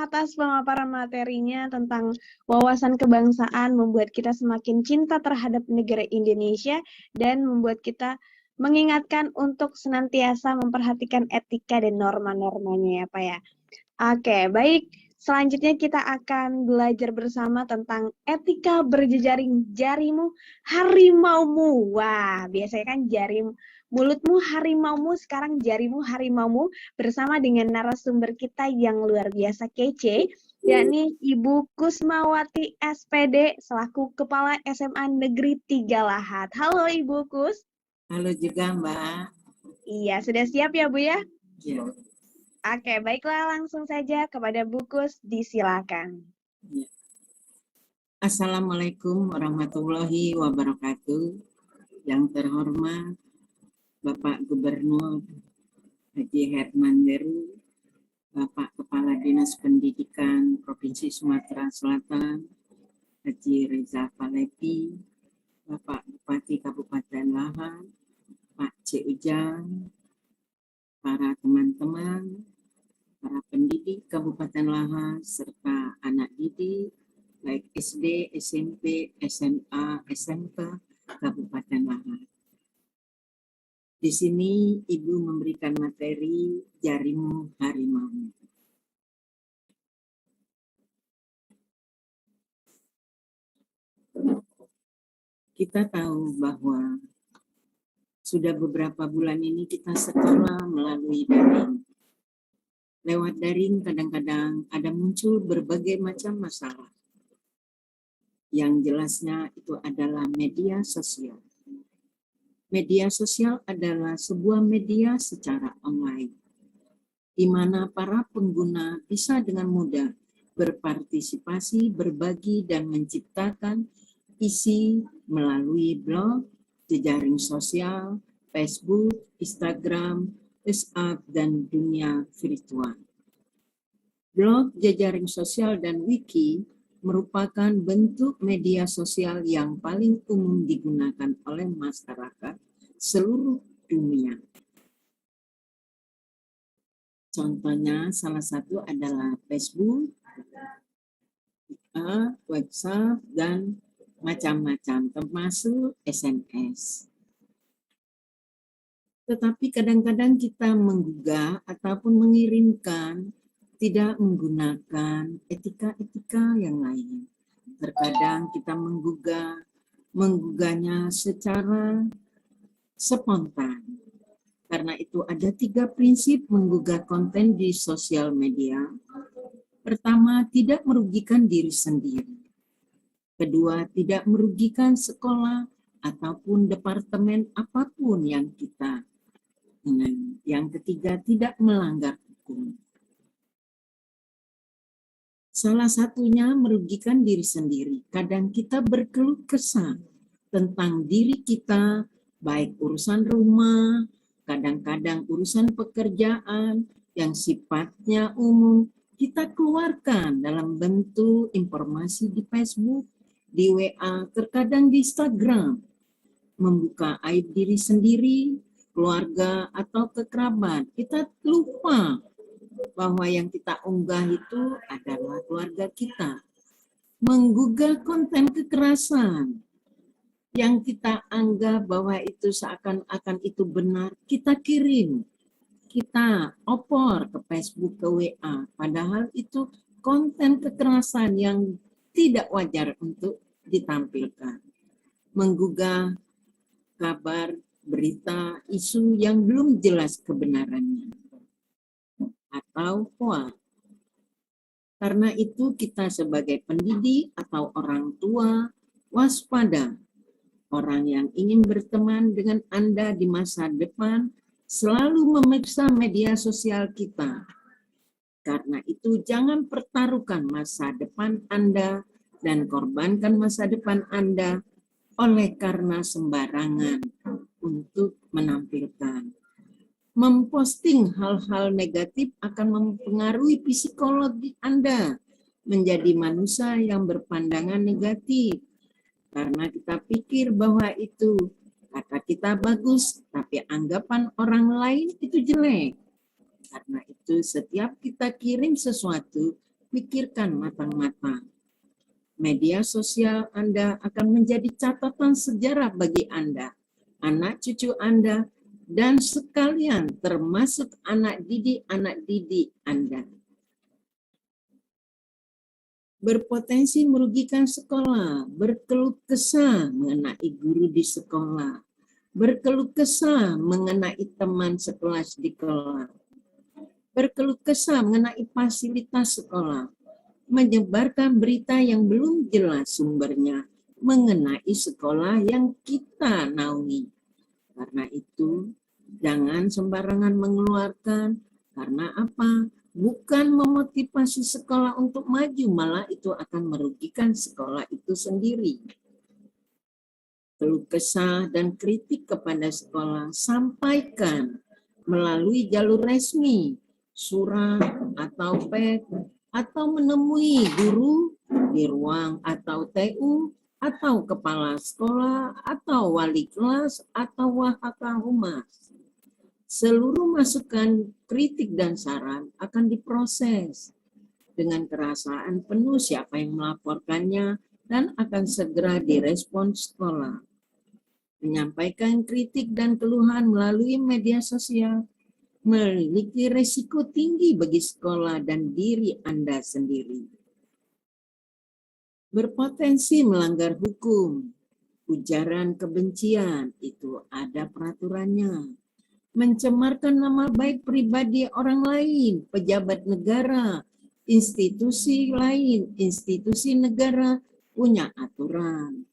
atas pemaparan materinya tentang wawasan kebangsaan membuat kita semakin cinta terhadap negara Indonesia dan membuat kita mengingatkan untuk senantiasa memperhatikan etika dan norma-normanya ya Pak ya. Oke, baik. Selanjutnya kita akan belajar bersama tentang etika berjejaring jarimu harimaumu. Wah, biasanya kan mulutmu harimaumu, sekarang jarimu harimaumu bersama dengan narasumber kita yang luar biasa kece, yakni Ibu Kusmawati SPD selaku Kepala SMA Negeri 3 Lahat. Halo Ibu Kus. Halo juga Mbak. Iya, sudah siap ya Bu ya? Ya. Oke, baiklah langsung saja kepada Bu Kus, disilakan. Ya. Assalamualaikum warahmatullahi wabarakatuh. Yang terhormat Bapak Gubernur Haji Herman Deru, Bapak Kepala Dinas Pendidikan Provinsi Sumatera Selatan Haji Reza Palepi, Bapak Bupati Kabupaten Lahat, Pak C. Ujang, para teman-teman, para pendidik Kabupaten Lahat, serta anak didik, baik SD, SMP, SMA, SMK, Kabupaten Lahat. Di sini Ibu memberikan materi jarimu harimau. Kita tahu bahwa sudah beberapa bulan ini kita sekolah melalui daring. Lewat daring kadang-kadang ada muncul berbagai macam masalah. Yang jelasnya itu adalah media sosial. Media sosial adalah sebuah media secara online, di mana para pengguna bisa dengan mudah berpartisipasi, berbagi, dan menciptakan isi melalui blog, jejaring sosial, Facebook, Instagram, WhatsApp, dan dunia virtual. Blog, jejaring sosial, dan wiki merupakan bentuk media sosial yang paling umum digunakan oleh masyarakat seluruh dunia. Contohnya salah satu adalah Facebook, WhatsApp, dan macam-macam, termasuk SMS. Tetapi kadang-kadang kita menggugah ataupun mengirimkan tidak menggunakan etika-etika yang lain. Terkadang kita menggugahnya secara spontan. Karena itu ada 3 prinsip menggugah konten di sosial media. Pertama, tidak merugikan diri sendiri. Kedua, tidak merugikan sekolah ataupun departemen apapun yang kita ingin. Yang ketiga, tidak melanggar hukum. Salah satunya merugikan diri sendiri. Kadang kita berkeluh kesah tentang diri kita, baik urusan rumah, kadang-kadang urusan pekerjaan yang sifatnya umum, kita keluarkan dalam bentuk informasi di Facebook, di WA, terkadang di Instagram, membuka aib diri sendiri, keluarga, atau kekerabat. Kita lupa bahwa yang kita unggah itu adalah keluarga kita. Menggugah konten kekerasan yang kita anggap bahwa itu seakan-akan itu benar, kita kirim, kita opor ke Facebook, ke WA, padahal itu konten kekerasan yang tidak wajar untuk ditampilkan. Menggugah kabar, berita, isu yang belum jelas kebenarannya, atau hoax. Karena itu kita sebagai pendidik atau orang tua waspada. Orang yang ingin berteman dengan Anda di masa depan selalu memeriksa media sosial kita. Karena itu jangan pertaruhkan masa depan Anda dan korbankan masa depan Anda oleh karena sembarangan untuk menampilkan. Memposting hal-hal negatif akan mempengaruhi psikologi Anda menjadi manusia yang berpandangan negatif. Karena kita pikir bahwa itu kata kita bagus, tapi anggapan orang lain itu jelek. Karena itu setiap kita kirim sesuatu, Pikirkan matang-matang. Media sosial Anda akan menjadi catatan sejarah bagi Anda, anak cucu Anda, dan sekalian termasuk anak didik Anda. Berpotensi merugikan sekolah, berkeluh kesah mengenai guru di sekolah, berkeluh kesah mengenai teman sekelas di kelas, berkeluh kesah mengenai fasilitas sekolah, menyebarkan berita yang belum jelas sumbernya mengenai sekolah yang kita naungi. Karena itu, jangan sembarangan mengeluarkan. Karena apa? Bukan memotivasi sekolah untuk maju, malah itu akan merugikan sekolah itu sendiri. Keluh kesah dan kritik kepada sekolah sampaikan melalui jalur resmi, surat atau fax, atau menemui guru di ruang atau TU, atau kepala sekolah, atau wali kelas, atau wakahumas. Seluruh masukan, kritik, dan saran akan diproses dengan kerasaan penuh siapa yang melaporkannya dan akan segera direspon sekolah. Menyampaikan kritik dan keluhan melalui media sosial memiliki risiko tinggi bagi sekolah dan diri Anda sendiri. Berpotensi melanggar hukum, ujaran kebencian itu ada peraturannya. Mencemarkan nama baik pribadi orang lain, pejabat negara, institusi lain, institusi negara punya aturan.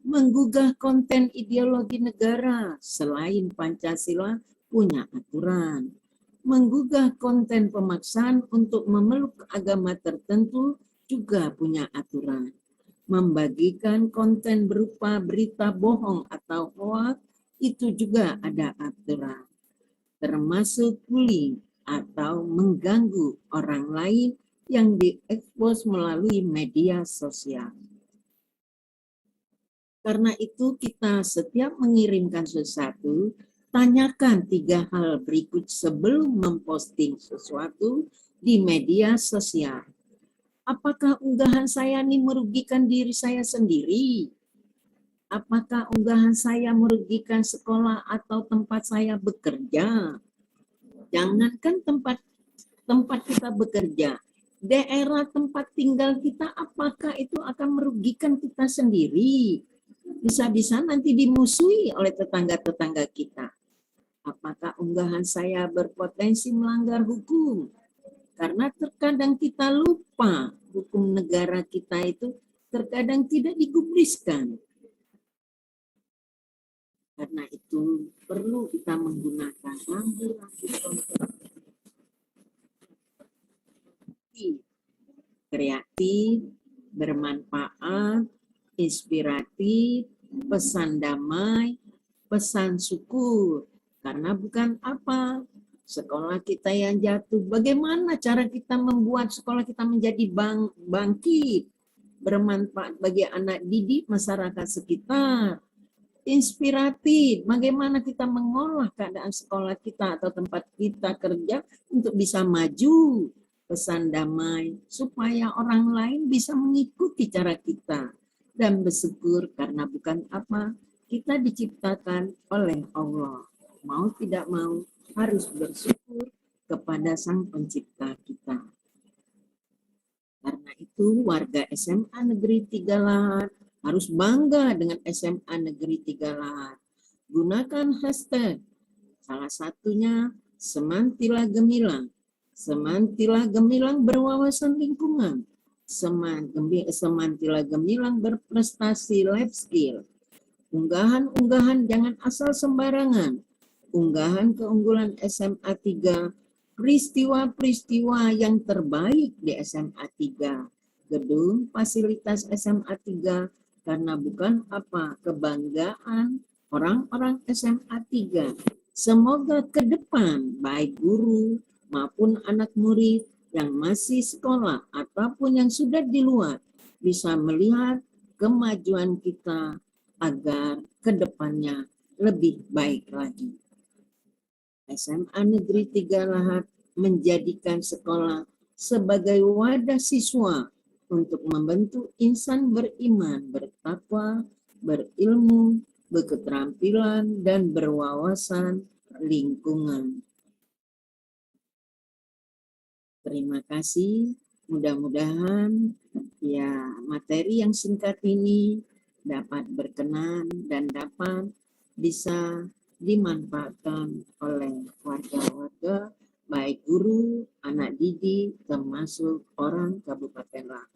Menggugah konten ideologi negara selain Pancasila punya aturan. Menggugah konten pemaksaan untuk memeluk agama tertentu juga punya aturan. Membagikan konten berupa berita bohong atau hoax itu juga ada aturan. Termasuk bullying atau mengganggu orang lain yang diekspos melalui media sosial. Karena itu kita setiap mengirimkan sesuatu, tanyakan 3 hal berikut sebelum memposting sesuatu di media sosial. Apakah unggahan saya ini merugikan diri saya sendiri? Apakah unggahan saya merugikan sekolah atau tempat saya bekerja? Jangankan tempat kita bekerja, daerah tempat tinggal kita, apakah itu akan merugikan kita sendiri? Bisa-bisa nanti dimusuhi oleh tetangga-tetangga kita. Apakah unggahan saya berpotensi melanggar hukum? Karena terkadang kita lupa hukum negara kita itu terkadang tidak digubriskan. Karena itu perlu kita menggunakan rambu-rambu kreatif, bermanfaat, inspiratif, pesan damai, pesan syukur. Karena bukan apa, sekolah kita yang jatuh, bagaimana cara kita membuat sekolah kita menjadi bangkit, bermanfaat bagi anak didik masyarakat sekitar, inspiratif, bagaimana kita mengolah keadaan sekolah kita atau tempat kita kerja untuk bisa maju, pesan damai, supaya orang lain bisa mengikuti cara kita dan bersyukur karena bukan apa, kita diciptakan oleh Allah. Mau tidak mau harus bersyukur kepada Sang Pencipta kita. Karena itu warga SMA Negeri 3 Lahat harus bangga dengan SMA Negeri 3 Lahat. Gunakan hashtag, salah satunya Semantila Gemilang. Semantila Gemilang berwawasan lingkungan. Semantila Gemilang berprestasi life skill. Unggahan-unggahan jangan asal sembarangan. Unggahan keunggulan SMA 3, peristiwa-peristiwa yang terbaik di SMA 3, gedung fasilitas SMA 3, karena bukan apa, kebanggaan orang-orang SMA 3. Semoga ke depan baik guru maupun anak murid yang masih sekolah ataupun yang sudah di luar bisa melihat kemajuan kita agar ke depannya lebih baik lagi. SMA Negeri 3 Lahat menjadikan sekolah sebagai wadah siswa untuk membentuk insan beriman, bertakwa, berilmu, berketerampilan, dan berwawasan lingkungan. Terima kasih. Mudah-mudahan ya materi yang singkat ini dapat berkenan dan dapat bisa dimanfaatkan oleh warga-warga, baik guru, anak didik, termasuk orang Kabupaten Langkat.